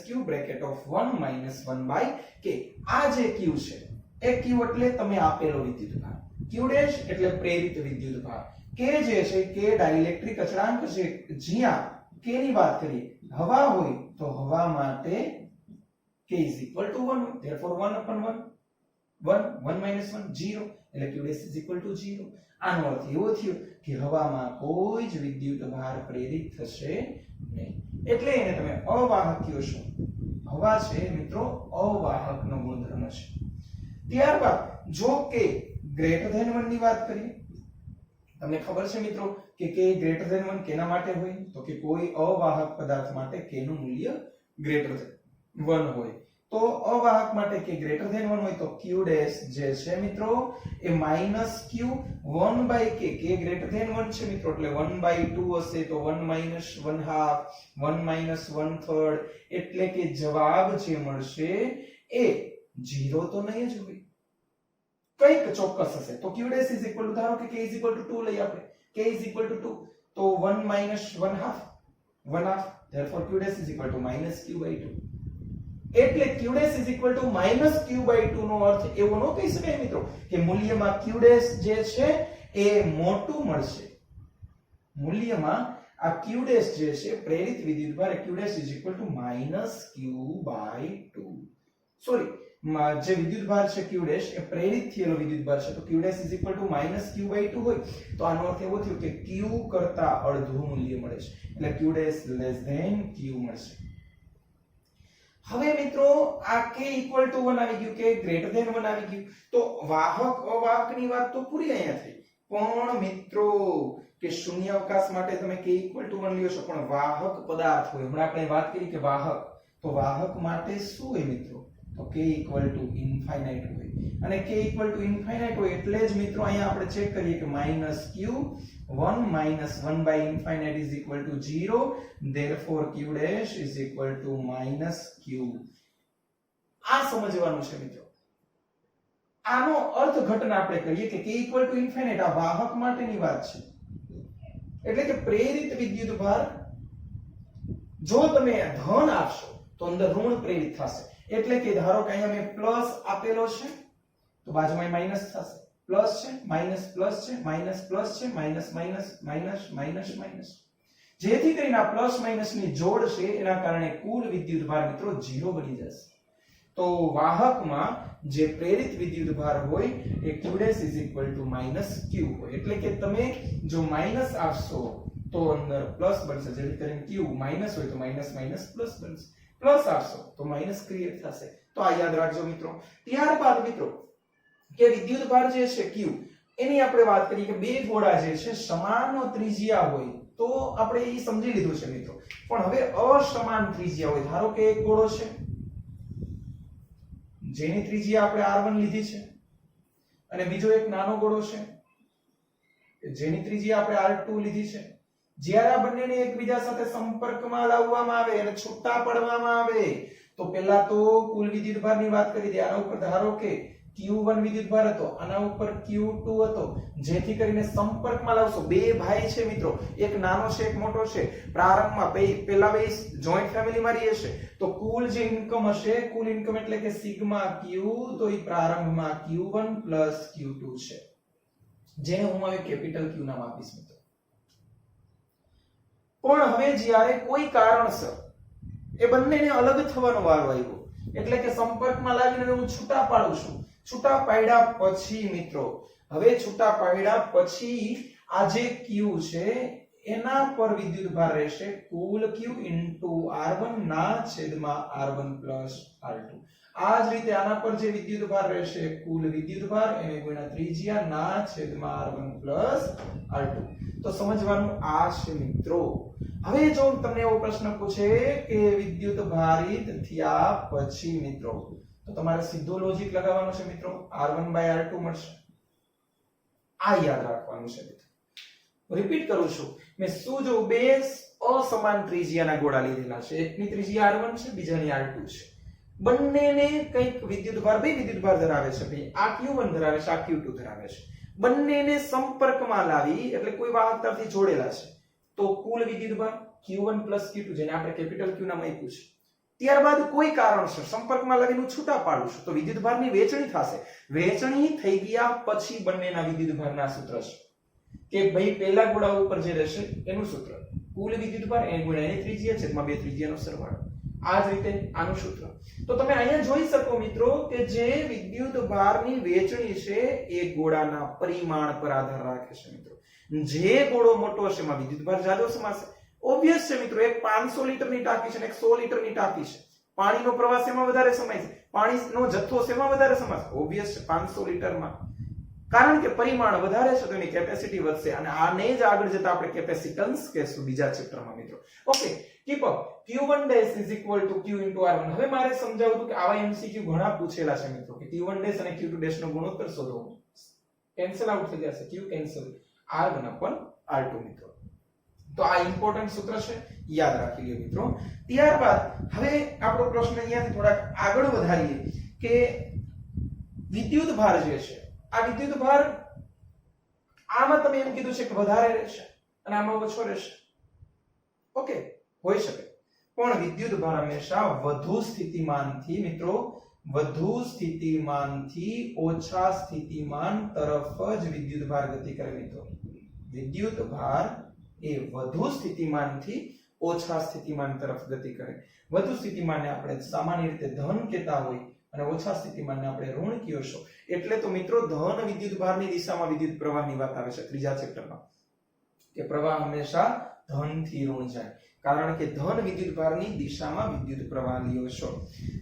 -q bracket of 1 - 1/k. આ જે q છે એ q એટલે તમે આપેલો વિદ્યુત ભાર, q ડેશ એટલે પ્રેરિત વિદ્યુત ભાર, k જે છે k ડાઇલેક્ટ્રિક અચળાંક છે. જ્યાં k ની વાત કરીએ હવા હોય તો હવા માટે k = 1, therefore 1/1. 1 1 1 0 એટલે q dash is equal two 0. આનો અર્થ એવો થયો કે હવામાં કોઈ જ વિદ્યુત ભાર પ્રેરિત થશે નહીં, એટલે એને તમે અવાહક કહો છો. હવા છે મિત્રો અવાહકનો ગુણધર્મ છે. ત્યારબાદ જો કે ગ્રેટર ધેન 1 ની વાત કરીએ, તમને ખબર છે મિત્રો કે k ગ્રેટર ધેન 1 કેના માટે હોય? તો કે કોઈ અવાહક પદાર્થ માટે k નું મૂલ્ય ગ્રેટર ધેન 1 હોય. તો અવાહક માટે k ગ્રેટર ધેન 1 હોય તો q ડેશ જે છે મિત્રો એ minus q 1 by k, k greater than 1 છે મિત્રો એટલે 1 બાય 2 હશે તો 1 માઈનસ 1 હાફ 1 માઈનસ 1 થર્ડ, એટલે કે જવાબ જે મળશે એ 0 તો નહીં જ હોય, કઈક ચોક્કસ હશે. તો q dash is equal two, ધારો કે k ઇઝ ઇક્વલ ટુ 2 લઈ આપણે, k ઇઝ ઇક્વલ ટુ 2 તો 1 minus 1 half 1 half, therefore q dash is equal to minus q by 2. એટલે q dash is equal to minus q by 2 નો અર્થ એવો ન કહી શકાય મિત્રો કે મૂલ્યમાં q ડેશ જે છે એ મોટું મળશે. મૂલ્યમાં આ q ડેશ જે છે પ્રેરિત વિદ્યુતભાર q dash is equal to minus q by 2. Sorry, જે વિદ્યુતભાર છે q ડેશ એ પ્રેરિત થયેલો વિદ્યુતભાર છે તો q dash is equal to minus q by 2 હોય તો આનો અર્થ એવો થયો કે q કરતા અડધું મૂલ્ય મળે છે એટલે q dash less than q મળશે. હવે મિત્રો આ k ઇક્વલ ટુ 1 આવી ગયું, k ગ્રેટર ધેન 1 આવી ગયું તો વાહક અવાહકની વાત તો પૂરી અહીંયા થઈ. પણ મિત્રો કે શૂન્ય અવકાશ માટે તમે k ઇક્વલ ટુ 1 લ્યો છો પણ વાહક પદાર્થ હોય, હમણાં આપણે વાત કરી કે વાહક, તો વાહક માટે શું હોય મિત્રો તો k ઇક્વલ ટુ ઇન્ફાઇનાઇટ હોય અને k ઇક્વલ ટુ ઇન્ફાઇનાઇટ હોય એટલે જ મિત્રો અહીંયા આપણે ચેક કરીએ કે minus q 1 minus 1 by infinite is equal to 0, therefore q dash is equal to minus q. આ સમજવાનું છે મિત્રો. આનો અર્થઘટન આપણે કરીએ કે k equal to infinite આ વાહક માટેની વાત છે, એટલે કે પ્રેરિત વિદ્યુતભાર જો તમે ધન આપશો તો અંદર ઋણ પ્રેરિત થશે, એટલે કે ધારો કે અહીંયા મેં પ્લસ આપેલો છે તો બાજુમાં માઈનસ થશે, પ્લસ છે માઈનસ પ્લસ છે માઈનસ પ્લસ છે minus minus minus minus minus, જેથી કરીને આ પ્લસ માઈનસ ની જોડ છે એના કારણે કુલ વિદ્યુતભાર મિત્રો 0 બની જશે. તો વાહકમાં જે પ્રેરિત વિદ્યુતભાર હોય એ q dash is equal to minus q હોય, એટલે કે તમે જો માઈનસ આપશો તો અંદર પ્લસ બનશે, જેથી કરીને q માઈનસ હોય તો માઈનસ માઈનસ પ્લસ બનશે, પ્લસ આપશો તો માઈનસ ક્રિએટ થશે. તો આ યાદ રાખજો મિત્રો. ત્યારબાદ મિત્રો કે વિદ્યુતભાર જે છે q એની આપણે વાત કરીએ કે બે ગોળા જે છે સમાન ત્રિજ્યા હોય તો આપણે એ સમજી લીધું છે મિત્રો, પણ હવે અસમાન ત્રિજ્યા હોય, ધારો કે એક ગોળો છે જેની ત્રિજ્યા આપણે r1 લીધી છે અને બીજો એક નાનો ગોળો છે જેની ત્રિજ્યા આપણે r2 લીધી છે. જ્યારે આ બંનેને એકબીજા સાથે સંપર્કમાં લાવવામાં આવે અને છૂટા પાડવામાં આવે તો પહેલા તો કુલ વિદ્યુતભારની વાત કરી દે. આના ઉપર ધારો કે q1 વિદ્યુતભાર હતો, આના ઉપર q2 હતો, જેથી કરીને સંપર્કમાં લાવશો. બે ભાઈ છે મિત્રો, એક નાનો છે એક મોટો છે, પ્રારંભમાં પેલા બે જોઈન્ટ ફેમિલીમાં રહે છે તો કુલ જે ઇન્કમ હશે, કુલ ઇન્કમ એટલે કે સિગ્મા q, તો એ પ્રારંભમાં q1 q2 છે, જેને હું હવે કેપિટલ q નામ આપીશ મિત્રો. પણ હવે જ્યારે કોઈ કારણસર એ બંનેને અલગ થવાનો વારો આવ્યો એટલે કે સંપર્કમાં લાવીને હું છૂટા પાડું છું, છૂટા પાડ્યા પછી મિત્રો, હવે છૂટા પાડ્યા પછી આ જે q છે એના પર વિદ્યુતભાર રહેશે કુલ q into r1 ના છેદમાં r1 plus r2. આ જ રીતે આના પર જે વિદ્યુતભાર રહેશે કુલ વિદ્યુતભાર એને ગુણ્યા ત્રિજ્યા ના છેદમાં r1 plus r2. તો સમજવાનું આ છે મિત્રો. હવે જો તમને એવો પ્રશ્ન પૂછે કે વિદ્યુત ભારિત થયા પછી મિત્રો તો તમારે સીધો લોજિક લગાવવાનો છે મિત્રો, r1 by r2 મળશે. આ યાદ રાખવાનું છે મિત્રો. રિપીટ કરું છું, મેં શું જો બે અસમાન ત્રિજ્યાના ગોળા લીધેલા છે, એકની ત્રિજ્યા r1 છે બીજાની r2 છે, બંનેને કંઈક વિદ્યુતભાર બે વિદ્યુતભાર ધરાવે છે, ભાઈ આ q1 ધરાવે છે આ q2 ધરાવે છે, બંનેને સંપર્કમાં લાવી એટલે કોઈ વાહકતાથી જોડેલા છે તો કુલ વિદ્યુતભાર q1 q2 જેને આપણે કેપિટલ q નામ આપ્યું છે. ત્યારબાદ કોઈ કારણસર સંપર્કમાં લાવીને છૂટા પાડું છું તો વિદ્યુતભારની વહેંચણી થશે. વહેંચણી થઈ ગયા પછી બંનેના વિદ્યુતભારના સૂત્ર છે કે ભાઈ પહેલા ગોળા ઉપર જે રહેશે એનું સૂત્ર કુલ વિદ્યુતભાર n ગુણ્યા એની ત્રિજ્યા છેદમાં બે ત્રિજ્યાનો સરવાળો. આ જ રીતે આનું સૂત્ર. તો તમે અહીંયા જોઈ શકો મિત્રો કે જે વિદ્યુત ભારની વહેંચણી છે એ ગોળાના પરિમાણ પર આધાર રાખે છે મિત્રો. જે ગોળો મોટો હશે એમાં વિદ્યુત ભાર જાજો સમાશે. ઓબ્વિયસ છે મિત્રો, એક 500 લીટરની ટાંકી છે અને એક 100 લીટરની ટાંકી છે. પાણીનો પ્રવાહ શેમાં વધારે સમાય છે? પાણીનો જથ્થો શેમાં વધારે સમાશે? ઓબ્વિયસ છે 500 લીટરમાં. કારણ કે પરિમાણ વધારે છે તો એની કેપેસિટી વધશે અને આને જ આગળ જતા આપણે કેપેસિટન્સ કહેશું બીજા ચેપ્ટરમાં મિત્રો. Okay, keep up Q1 dash is equal to Q into R1. હવે મારે સમજાવવું કે આવા MCQ ઘણા પૂછેલા છે મિત્રો કે Q1 dash અને Q2 dash નો ગુણોત્તર શોધો. કેન્સલ આઉટ થઈ જશે, Q cancel, R1 upon R2 મિત્રો. તો આ ઇમ્પોર્ટન્ટ સૂત્ર છે, યાદ રાખી લ્યો મિત્રો. ત્યારબાદ હવે આપણો પ્રશ્ન અહીંયાથી થોડાક આગળ વધારીએ કે વિદ્યુત ભાર જે છે, આ વિદ્યુત ભાર આમાં તમે એમ કીધું છે કે વધારે રહેશે અને આમાં ઓછો રહેશે. ઓકે, હોઈ શકે, પણ વિદ્યુત ભાર હંમેશા વધુ સ્થિતિમાનથી મિત્રો વધુ સ્થિતિમાનથી ઓછા સ્થિતિમાન તરફ જ વિદ્યુત ભાર ગતિ કરે મિત્રો. વિદ્યુત ભાર એ વધુ સ્થિતિમાનથી ઓછા સ્થિતિમાન તરફ ગતિ કરે. વધુ સ્થિતિમાનને આપણે સામાન્ય રીતે ધન કહેતા હોય અને ઓછા સ્થિતિમાનને આપણે ઋણ કયો છો. એટલે તો મિત્રો ધન વિદ્યુત ભારની દિશામાં વિદ્યુત પ્રવાહની વાત આવે છે ત્રીજા ચેપ્ટરમાં કે પ્રવાહ હંમેશા ધન થી ઋણ જાય, કારણ કે ધન વિદ્યુત ભારની દિશામાં વિદ્યુત પ્રવાહ લ્યો છો.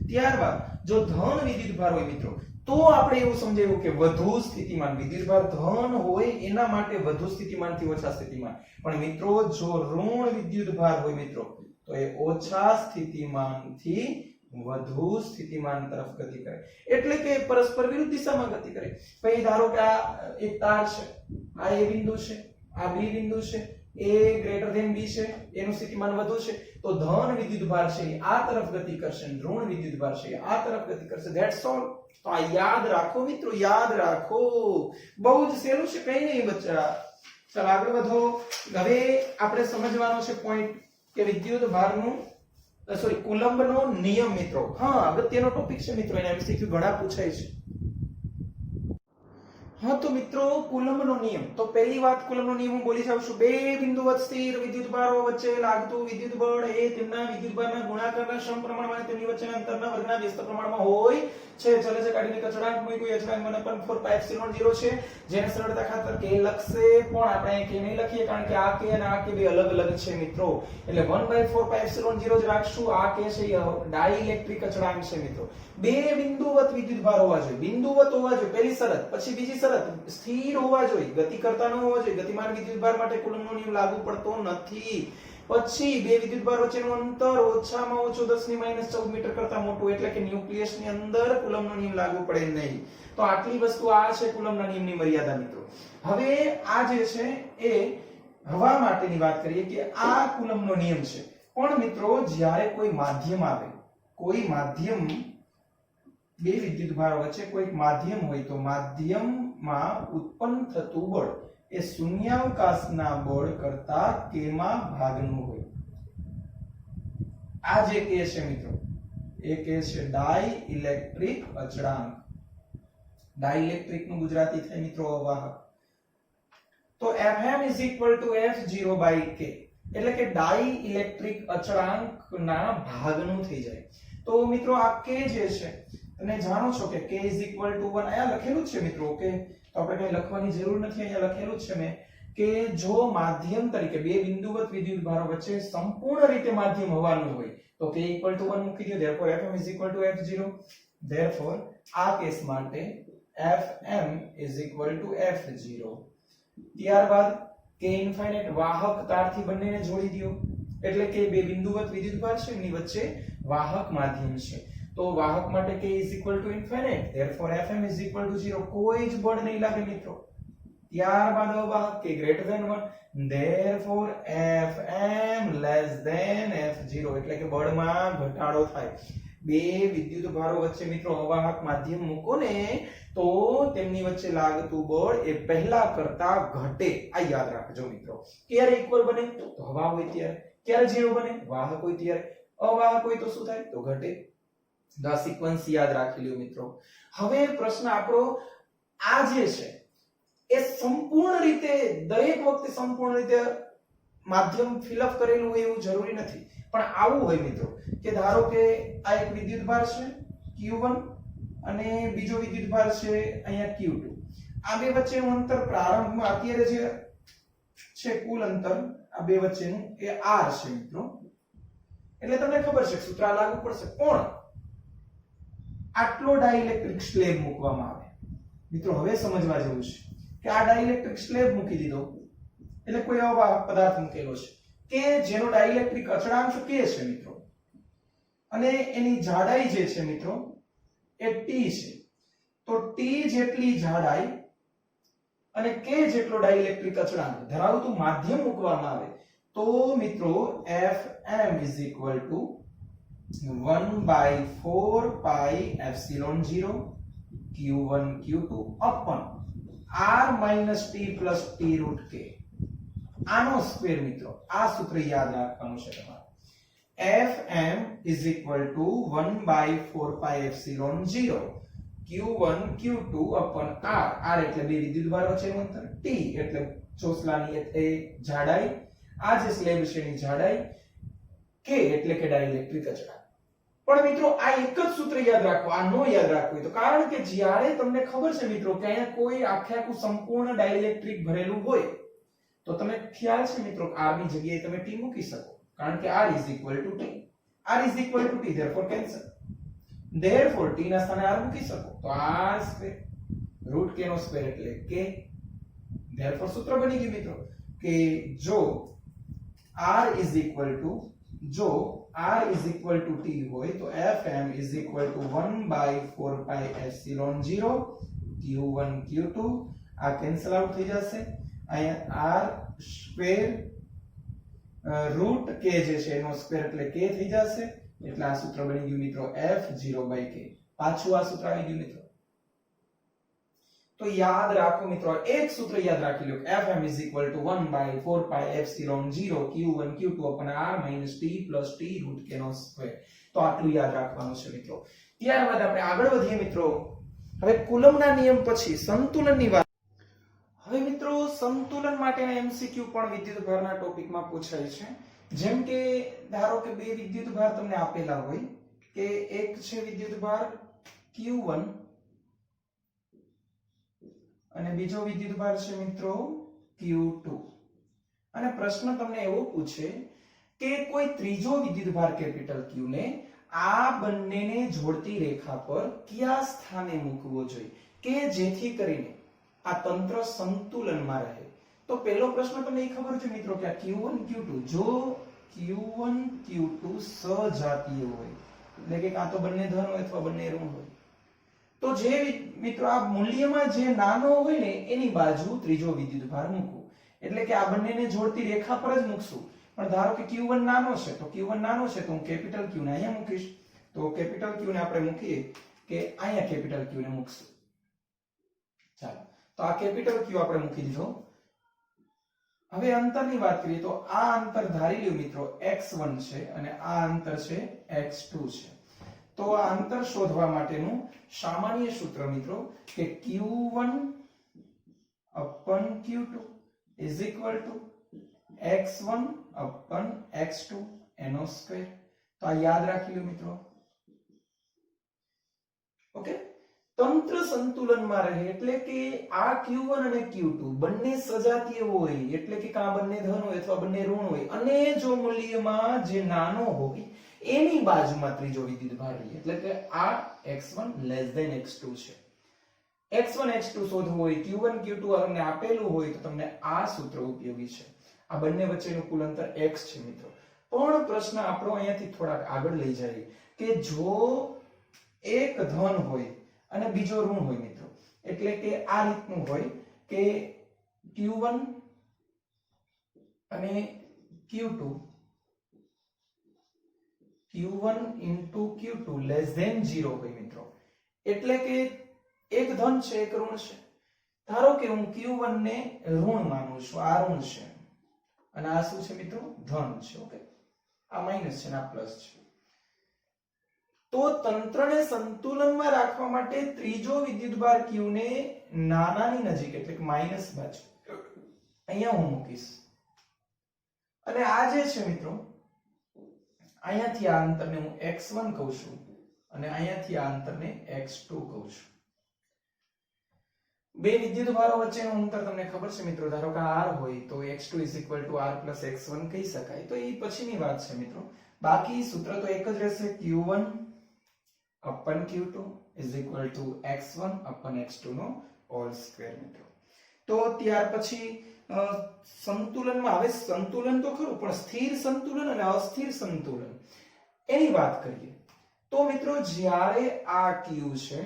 ત્યારબાદ જો ધન વિદ્યુત ભાર હોય મિત્રો તો આપણે એવું સમજાવ્યું કે વધુ સ્થિતિમાન વિદ્યુત ભાર ધન હોય એના માટે વધુ સ્થિતિમાનથી ઓછા સ્થિતિમાન, પણ મિત્રો જો ઋણ વિદ્યુત ભાર હોય મિત્રો તો એ ઓછા સ્થિતિમાનથી વધુ સ્થિતિમાન તરફ ગતિ કરે. એટલે કે પરસ્પર વિરુદ્ધ દિશામાં ગતિ કરે. પછી ધારો કે આ એક તાર છે, આ A બિંદુ છે, આ B બિંદુ છે, A greater than B છે, એનું સ્થિતિમાન વધુ છે, તો ધન વિદ્યુત ભાર છે આ તરફ ગતિ કરશે, ઋણ વિદ્યુત ભાર છે આ તરફ ગતિ કરશે. That's all. તો આ યાદ રાખો મિત્રો, યાદ રાખો. બહુ જ સહેલું છે, કઈ નહીં બચ્ચા. ચાલો આગળ વધો. હવે આપણે સમજવાનો છે પોઈન્ટ કે વિદ્યુત ભારનું કુલંબનો નિયમ મિત્રો. હા, અગત્યનો ટોપિક છે મિત્રો, એના MCQ ઘણા પૂછાય છે. હા તો મિત્રો કુલંબનો નિયમ. તો પહેલી વાત કુલંબનો નિયમ હું બોલી જાઉં છું. બે બિંદુવત સ્થિર વિદ્યુત ભારો વચ્ચે લાગતું વિદ્યુત બળ એ તેમના વિદ્યુત ભારના ગુણાકારના સમપ્રમાણમાં તેમની વચ્ચેના અંતરના વર્ગના વ્યસ્ત પ્રમાણમાં હોય છે. ચલે છે કાઢીને કચડાંક મૂક્યું અચળાંક 1/4πε0 છે, જેને સરળતા ખાતર k લખશે, પણ આપણે k નહીં લખીએ કારણ કે આ k અને આ k બે અલગ અલગ છે મિત્રો. એટલે 1/4πε0 જ રાખશું. આ k છે એ ડાઇલેક્ટ્રિક અચળાંક છે મિત્રો. બે બિંદુવત વિદ્યુત ભાર હોવા જોઈએ. બિંદુવત હોવા જોઈએ પહેલી શરત. પછી બીજી શરત સ્થિર હોવા જોઈએ, ગતિ કરતા ન હોવા જોઈએ. ગતિમાન વિદ્યુત ભાર માટે કુલંબનો નિયમ લાગુ પડતો નથી. પછી બે વિદ્યુત ભાર વચ્ચેનું અંતર ઓછામાં ઓછું 10⁻14 મીટર કરતા મોટું, એટલે કે ન્યુક્લિયસની અંદર કુલંબનો નિયમ લાગુ પડે નહીં. તો આટલી વસ્તુ આ છે કુલંબના નિયમની મર્યાદા મિત્રો. હવે આ જે છે એ હવા માટેની વાત કરીએ કે આ કુલંબનો નિયમ છે. પણ મિત્રો જ્યારે કોઈ માધ્યમ આવે, કોઈ માધ્યમ બે વિદ્યુત ભાર વચ્ચે કોઈ માધ્યમ હોય તો માધ્યમમાં ઉત્પન્ન થતું બળ એ શૂન્યાવકાશના બળ કરતા k માં ભાગનું હોય. આ જે k છે મિત્રો એ k છે ડાઇલેક્ટ્રિક અચળાંક. ડાઇલેક્ટ્રિક નું ગુજરાતી થાય મિત્રો અવાહક. તો Fm F0/k એટલે કે ડાઇલેક્ટ્રિક અચળાંકના ભાગનું થઈ જાય. તો મિત્રો આ k જે છે તમે જાણો છો કે k 1 અહીંયા લખેલું જ છે મિત્રો. ઓકે, તો આપણે કઈ લખવાની જરૂર નથી, અહીંયા લખેલું જ છે મેં કે જો માધ્યમ તરીકે બે બિંદુવત વિદ્યુત ભારો વચ્ચે સંપૂર્ણ રીતે માધ્યમ હવાનું હોય તો k 1 મૂકી દો. therefore Fm F0. therefore આ કેસ માટે Fm F0. ત્યારબાદ k ઇન્ફાઇનાઇટ વાહક તારથી બંનેને જોડી દો, એટલે કે બે બિંદુવત વિદ્યુત ભાર છે એની વચ્ચે વાહક માધ્યમ છે. તો વાહક માટે k ઇન્ફાઇનાઇટ. therefore Fm 0. કોઈ જ બળ નહીં લાગે મિત્રો. ત્યારબાદ અવાહક k greater than 1. therefore Fm F0 એટલે કે બળમાં ઘટાડો થાય. બે વિદ્યુત ભારો વચ્ચે મિત્રો અવાહક માધ્યમ મૂકો ને તો તેમની વચ્ચે લાગતું બળ એ પહેલા કરતા ઘટે. આ યાદ રાખજો મિત્રો. ક્યારે ઇક્વલ બને? તો હવા હોય ત્યારે. ક્યારે 0 બને? વાહક હોય ત્યારે. અવાહક હોય તો શું થાય? તો ઘટે. આ સિક્વન્સ યાદ રાખી લ્યો મિત્રો. હવે પ્રશ્ન આપણો આ જે છે એ સંપૂર્ણ રીતે દરેક વખતે સંપૂર્ણ રીતે માધ્યમ ફિલ અપ કરેલું હોય એવું જરૂરી નથી. પણ આવું હોય મિત્રો કે ધારો કે આ એક વિદ્યુતભાર છે Q1 અને બીજો વિદ્યુતભાર છે અહીંયા Q2. આ બે વચ્ચેનું અંતર પ્રારંભમાં અત્યારે જે છે કુલ અંતર આ બે વચ્ચેનું એ r છે મિત્રો. એટલે તમને ખબર છે સૂત્ર લાગુ પડશે. પણ આટલો ડાઇલેક્ટ્રિક સ્લેબ મૂકવામાં આવે મિત્રો. હવે સમજવા જેવું છે કે આ ડાઇલેક્ટ્રિક સ્લેબ મૂકી દીધો એટલે કોઈ એવો પદાર્થ મૂકેલો છે કે જેનો ડાઇલેક્ટ્રિક અચળાંક k છે મિત્રો, અને એની જાડાઈ જે છે મિત્રો એ t છે. તો t જેટલી જાડાઈ અને k જેટલો ડાઇલેક્ટ્રિક અચળાંક ધરાવતું માધ્યમ મૂકવામાં આવે તો મિત્રો Fm = 1/4 pi epsilon 0 Q1 Q2 upon r minus t plus t root k. આનો સ્ક્વેર મિત્રો. આ સૂત્ર યાદ રાખવાનું છે તમારે. Fm = 1/4 pi epsilon 0 Q1 Q2 upon r. r એટલે બે વિદ્યુતભાર વચ્ચેનું અંતર, t એટલે ચોસલાની એ જાડાઈ, આ જે સ્લેબ છે એની જાડાઈ, k એટલે કે ડાઇલેક્ટ્રિક અચળાંક. પણ મિત્રો આ એક જ સૂત્ર યાદ રાખો, આ નો યાદ રાખવું તો કારણ કે જ્યારે તમને ખબર છે મિત્રો કે અહીંયા કોઈ આખું સંપૂર્ણ ડાઇલેક્ટ્રિક ભરેલું હોય તો તમે ખ્યાલ છે મિત્રો r ની જગ્યાએ તમે t મૂકી શકો કારણ કે r = t. r = t therefore cancel. therefore t ના સ્થાને r મૂકી શકો તો r સ્ક્વેર √ k નો સ્ક્વેર એટલે k. therefore સૂત્ર બની ગયું મિત્રો કે જો r = t હોય તો Fm = 1/4 pi epsilon 0 Q1 Q2. આ કેન્સલ આઉટ થઈ જશે. અહીંયા r સ્ક્વેર √ k જે છે એનો સ્ક્વેર એટલે k થઈ જશે. એટલે આ સૂત્ર બની ગયું મિત્રો F0/k. પાછું આ સૂત્ર આવી ગયું મિત્રો. તો યાદ રાખો મિત્રો, એક સૂત્ર યાદ રાખી લો. Fm = 1/4 pi epsilon 0 Q1 Q2 upon r minus t plus t root k નો સ્ક્વેર. તો આટલું યાદ રાખવાનું છે મિત્રો. ત્યારબાદ આપણે આગળ વધીએ મિત્રો. હવે કુલમના નિયમ પછી સંતુલનની વાત. હવે મિત્રો સંતુલન માટેના MCQ પણ વિદ્યુતભારના ટોપિકમાં પૂછાય છે. જેમ કે ધારો કે બે વિદ્યુતભાર તમને આપેલા હોય કે એક છે વિદ્યુતભાર Q1 અને બીજો વિદ્યુતભાર છે મિત્રો Q2. અને પ્રશ્ન તમને એવો પૂછે કે કોઈ ત્રીજો વિદ્યુતભાર કેપિટલ Q ને આ બંનેને જોડતી રેખા પર કયા સ્થાને મૂકવો જોઈએ કે જેથી કરીને આ તંત્ર સંતુલનમાં રહે. તો પહેલો પ્રશ્ન તમને એ ખબર છે મિત્રો કે આ Q1 Q2 જો Q1 Q2 સજાતીય હોય એટલે કે કાં તો બંને ધન હોય અથવા બંને ઋણ હોય તો જે મિત્રો આ મૂલ્યમાં જે નાનો હોય ને એની બાજુ ત્રીજો વિદ્યુતભાર મૂકવો. એટલે કે આ બંનેને જોડતી રેખા પર જ મૂકશું. પણ ધારો કે Q1 નાનો છે તો Q1 નાનો છે તો હું કેપિટલ Q ને અહીંયા મૂકીશ. તો કેપિટલ Q ને આપણે મૂકીએ કે અહીંયા કેપિટલ Q ને મૂકશું. ચાલો તો આ કેપિટલ Q આપણે મૂકી દીધો. હવે અંતરની વાત કરીએ તો આ અંતર ધારી લ્યો મિત્રો x1 છે અને આ અંતર છે x2 છે. તો આ અંતર શોધવા માટેનું સામાન્ય સૂત્ર મિત્રો કે Q1 upon Q2 is equal to x1 upon x2 એનો સ્ક્વેર. તો આ યાદ રાખી લો મિત્રો. ઓકે, તંત્ર સંતુલનમાં રહે એટલે કે આ Q1 અને Q2 બંને સજાતીય હોય એટલે કે કાં બંને ધન હોય અથવા બંને ઋણ હોય અને જો મૂલ્યમાં જે નાનો હોય એની બાજુમાં ત્રીજો વિદ્યુતભાર રહે એટલે કે આ x1 < x2 છે. x1 x2 શોધવું હોય Q1 Q2 તમને આપેલું હોય તો તમને આ સૂત્ર ઉપયોગી છે. આ બંને વચ્ચેનું કુલ અંતર x છે મિત્રો. પણ પ્રશ્ન આપણો અહીંયાથી થોડાક આગળ લઈ જાય કે જો એક ધન હોય અને બીજો ઋણ હોય મિત્રો એટલે કે આ રીતનું હોય કે Q1 અને Q2 Q1 into Q2 < 0 હોય મિત્રો. એટલે કે એક ધન છે એક ઋણ છે. ધારો કે હું Q1 ને ઋણ માનું છું, આ ઋણ છે અને આ શું છે મિત્રો ધન છે. ઓકે, આ માઈનસ છે અને આ પ્લસ છે. તો તંત્રને સંતુલનમાં રાખવા માટે ત્રીજો વિદ્યુતભાર Q ને નાનાની નજીક એટલે કે માઈનસ બાજુ અહીંયા હું મૂકીશ અને આ જે છે મિત્રો અહીંયાથી આ અંતરને હું x1 કહું છું અને અહીંયાથી આ અંતરને x2 કહું છું. બે વિદ્યુત ભારો વચ્ચેનું અંતર તમને ખબર છે મિત્રો, ધારો કે r હોય તો x2 r + x1 કહી શકાય. તો એ પછીની વાત છે મિત્રો. બાકી સૂત્ર તો એક જ રહેશે, q1 q2 x1 x2 નો હોલ સ્ક્વેર મિત્રો. તો ત્યાર પછી સંતુલનમાં, હવે સંતુલન તો ખરું પણ સ્થિર સંતુલન અને અસ્થિર સંતુલન એની વાત કરીએ તો મિત્રો જ્યારે આ q છે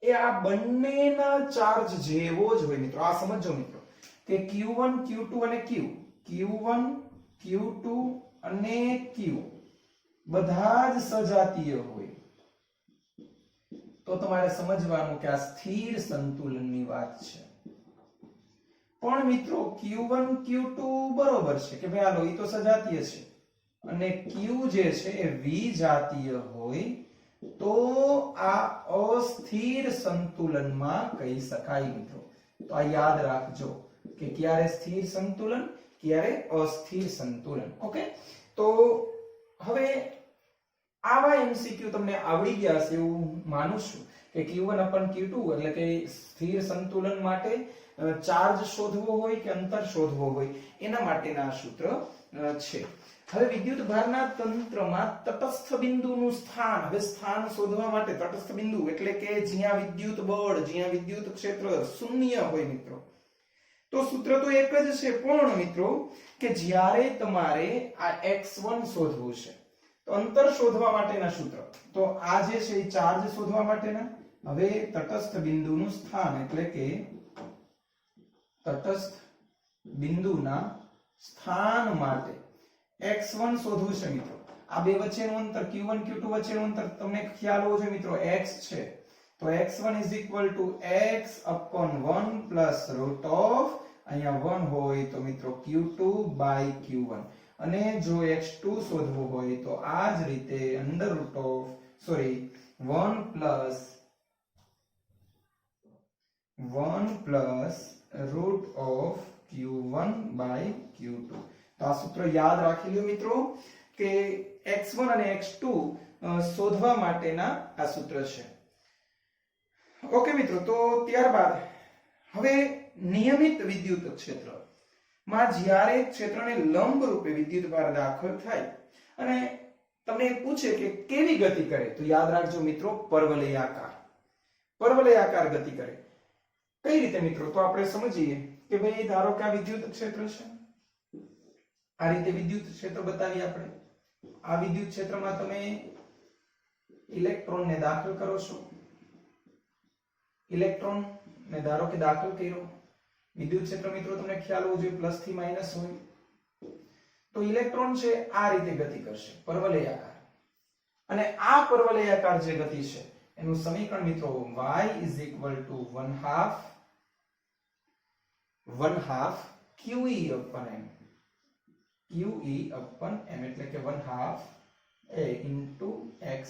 એ આ બંનેના ચાર્જ જેવો જ હોય મિત્રો. આ સમજો મિત્રો કે q1 q2 અને q1 q2 અને q બધા જ સજાતીય હોય તો તમારે સમજવાનું કે આ સ્થિર સંતુલનની વાત છે. પણ મિત્રો q1 q2 બરોબર છે કે ભાઈ હાલો ઈ તો સજાતીય છે અને q જે છે એ વિજાતીય હોય તો આ અસ્થિર સંતુલનમાં કહી શકાય મિત્રો. તો આ યાદ રાખજો કે ક્યારે સ્થિર સંતુલન, ક્યારે અસ્થિર સંતુલન. ઓકે, તો હવે આવા એમસીક્યુ તમને આવડી ગયા છે એવું માનું છું કે q1 q2 એટલે કે સ્થિર સંતુલન માટે ચાર્જ શોધવો હોય કે અંતર શોધવો હોય એના માટેના સૂત્ર છે. હવે વિદ્યુત ભારના તંત્રમાં તટસ્થ બિંદુનું સ્થાન, હવે સ્થાન શોધવા માટે તટસ્થ બિંદુ એટલે કે જ્યાં વિદ્યુત બળ, જ્યાં વિદ્યુત ક્ષેત્ર શૂન્ય હોય મિત્રો. તો સૂત્ર તો એક જ છે પણ મિત્રો કે જ્યારે તમારે આ x1 શોધવું છે તો અંતર શોધવા માટેના સૂત્ર, તો આ જે છે એ ચાર્જ શોધવા માટેના, હવે તટસ્થ બિંદુનું સ્થાન એટલે કે તટસ્થ બિંદુના સ્થાન માટે x1 શોધવું છે મિત્રો. આ બે વચ્ચેનું અંતર q1 q2 વચ્ચેનું અંતર તમને ખ્યાલ હોવો જોઈએ મિત્રો, x છે. તો x1 x/1 plus root of, અહીંયા 1 હોય તો મિત્રો q2 બાય q1, અને જો x2 શોધવું હોય તો આ જ રીતે under root of 1 plus root of q1 by q2. તો આ સૂત્ર યાદ રાખી લ્યો મિત્રો કે x1 અને x2 શોધવા માટેના આ સૂત્ર છે. ઓકે મિત્રો, તો ત્યારબાદ હવે નિયમિત વિદ્યુત ક્ષેત્ર માં જ્યારે ક્ષેત્રને લંબ રૂપે વિદ્યુત ભાર દાખલ થાય અને તમને પૂછે કે કેવી ગતિ કરે તો યાદ રાખજો મિત્રો પરવલયાકાર ગતિ કરે. કઈ રીતે મિત્રો? તો આપણે સમજીએ કે ભાઈ ધારો કે આ વિદ્યુત ક્ષેત્ર છે, આ રીતે વિદ્યુત ક્ષેત્ર બતાવી આપણે. આ વિદ્યુત ક્ષેત્રમાં તમે ઇલેક્ટ્રોનને દાખલ કરો છો, ઇલેક્ટ્રોનને ધારો કે દાખલ કર્યો. વિદ્યુત ક્ષેત્ર મિત્રો તમને ખ્યાલ હોવો જોઈએ પ્લસ થી માઈનસ હોય. તો ઇલેક્ટ્રોન છે આ રીતે ગતિ કરશે પરવલયાકાર, અને આ પરવલયાકાર જે ગતિ છે એનું સમીકરણ મિત્રો y = QE/m એટલે કે 1/2 a into x².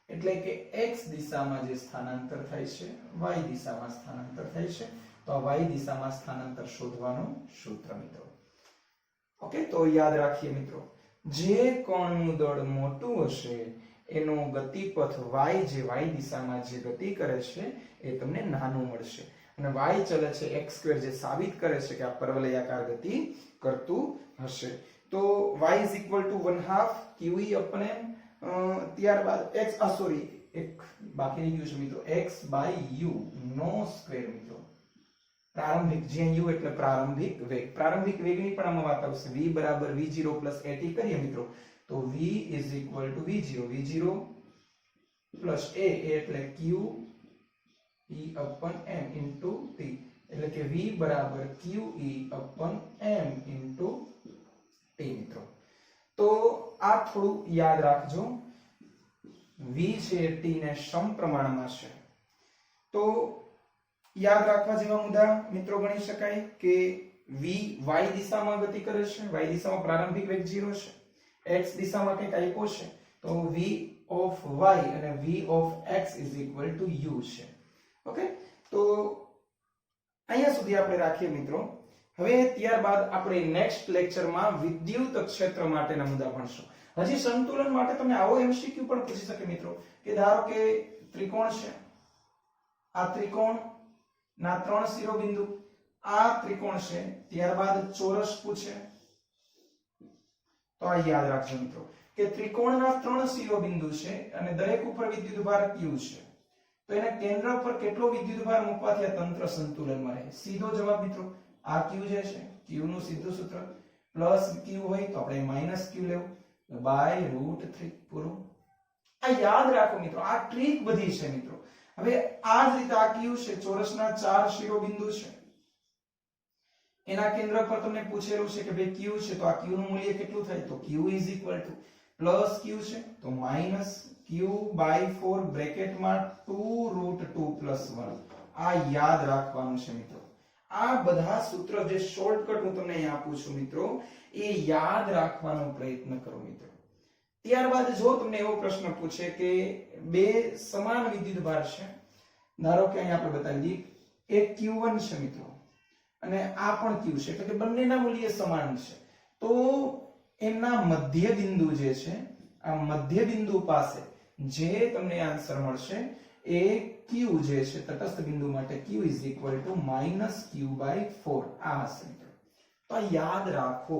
એટલે કે x દિશામાં જે સ્થાનાંતર થાય છે y દિશામાં સ્થાનાંતર થાય છે, તો આ y દિશામાં સ્થાનાંતર શોધવાનું સૂત્ર મિત્રો. ઓકે, તો યાદ રાખીએ મિત્રો, જે કોણનું દળ મોટું હશે એનો ગતિપથ y, જે y દિશામાં જે ગતિ કરે છે એ તમને નાનું મળશે, અને y ચલ છે x², જે સાબિત કરે છે કે આ પરવલયાકાર ગતિ કરતું હશે. તો y = 1/2 QE/m, ત્યારબાદ એક બાકી રહી ગયું છે મિત્રો, x/u નો સ્ક્વેર મિત્રો. પ્રારંભિક, જ્યાં u એટલે પ્રારંભિક વેગ, પ્રારંભિક વેગની પણ આમાં વાત આવશે. v = v0 + at કરીએ મિત્રો તો v = v0 plus a એટલે QE/m into t, એટલે કે v = QE/m into t મિત્રો. તો આ થોડું યાદ રાખજો, v છે t ને સમપ્રમાણમાં છે. તો યાદ રાખવા જેવા મુદ્દા મિત્રો ગણી શકાય કે v y દિશામાં ગતિ કરે છે, y દિશામાં પ્રારંભિક વેગ 0 છે, x દિશામાં કંઈક આપ્યો છે તો v of y અને v of x = u છે. ઓકે, તો અહીંયા સુધી આપણે રાખીએ મિત્રો. હવે ત્યારબાદ આપણે નેક્સ્ટ લેક્ચરમાં વિદ્યુત ક્ષેત્ર માટેના મુદ્દા ભણશું. હજી સંતુલન માટે તમને આવો એમસીક્યુ પણ પૂછી શકે મિત્રો કે ધારો કે ત્રિકોણ છે, આ ત્રિકોણ ના 3 શિરોબિંદુ, આ ત્રિકોણ છે, ત્યારબાદ ચોરસ પૂછે તો આ યાદ રાખજો મિત્રો કે ત્રિકોણના 3 શિરોબિંદુ છે અને દરેક ઉપર વિદ્યુતભાર Q છે, તો એના કેન્દ્ર પર કેટલો વિદ્યુતભાર મૂકવાથી આ તંત્ર સંતુલનમાં રહે? સીધો જવાબ મિત્રો આ Q જે છે, Q નું સીધું સૂત્ર પ્લસ Q હોય તો આપણે માઈનસ Q લેવું બાય √3 પૂરું. આ યાદ રાખો મિત્રો, આ ટ્રીક બધી છે મિત્રો. હવે આ જ રીતે આ Q છે, ચોરસના 4 શિરોબિંદુ છે, એના કેન્દ્ર પર તમને પૂછેલું છે કે ભાઈ Q છે તો આ Q નું મૂલ્ય કેટલું થાય? તો Q પ્લસ Q છે તો માઈનસ Q બાય 4 બ્રેકેટમાં 2√2 પ્લસ 1. આ યાદ રાખવાનું છે મિત્રો. આ બધા સૂત્ર જે શોર્ટકટ હું તમને અહીં આપું છું મિત્રો, એ યાદ રાખવાનો પ્રયત્ન કરો મિત્રો. ત્યારબાદ જો તમને એવો પ્રશ્ન પૂછે કે બે સમાન વિદ્યુતભાર છે, ધારો કે અહીં આપણે બતાવી દઈએ એક Q1 છે મિત્રો અને આ પણ Q છે, એટલે કે બંનેના મૂલ્ય સમાન છે, તો એમના મધ્ય બિંદુ જે છે, આ મધ્ય બિંદુ પાસે જે તમને આન્સર મળશે એ Q જે છે તટસ્થ બિંદુ માટે Q -Q/4 આ હશે મિત્રો. તો આ યાદ રાખો,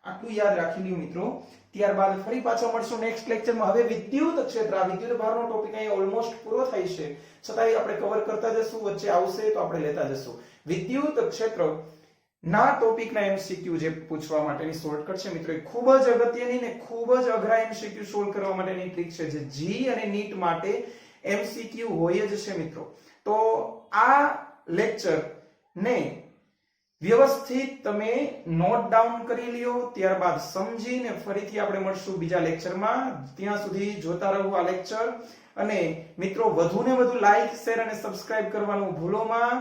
આટલું યાદ રાખી લ્યો મિત્રો. ત્યારબાદ ફરી પાછા મળશું નેક્સ્ટ લેક્ચરમાં. હવે વિદ્યુત ક્ષેત્ર, આ વિદ્યુત ભારનો ટોપિક અહીં ઓલમોસ્ટ પૂરો થાય છે, છતાંય આપણે કવર કરતા જશું, વચ્ચે આવશે તો આપણે લેતા જશું. વિદ્યુત ક્ષેત્ર ના ટોપિકના એમસીક્યુ જે પૂછવા માટેની શોર્ટકટ છે મિત્રો, એ ખૂબ જ અગત્યની ને ખૂબ જ અઘરા એમસીક્યુ સોલ્વ કરવા માટેની ટ્રીક છે, જે જી અને નીટ માટે એમસીક્યુ હોય જ છે મિત્રો. તો આ લેક્ચર ને વ્યવસ્થિત તમે નોટ ડાઉન કરી લ્યો, ત્યારબાદ સમજીને ફરીથી આપણે મળશું બીજા લેક્ચરમાં. ત્યાં સુધી જોતા રહો આ લેક્ચર, અને મિત્રો વધુ ને વધુ લાઈક, શેર અને સબસ્ક્રાઇબ કરવાનું ભૂલોમાં.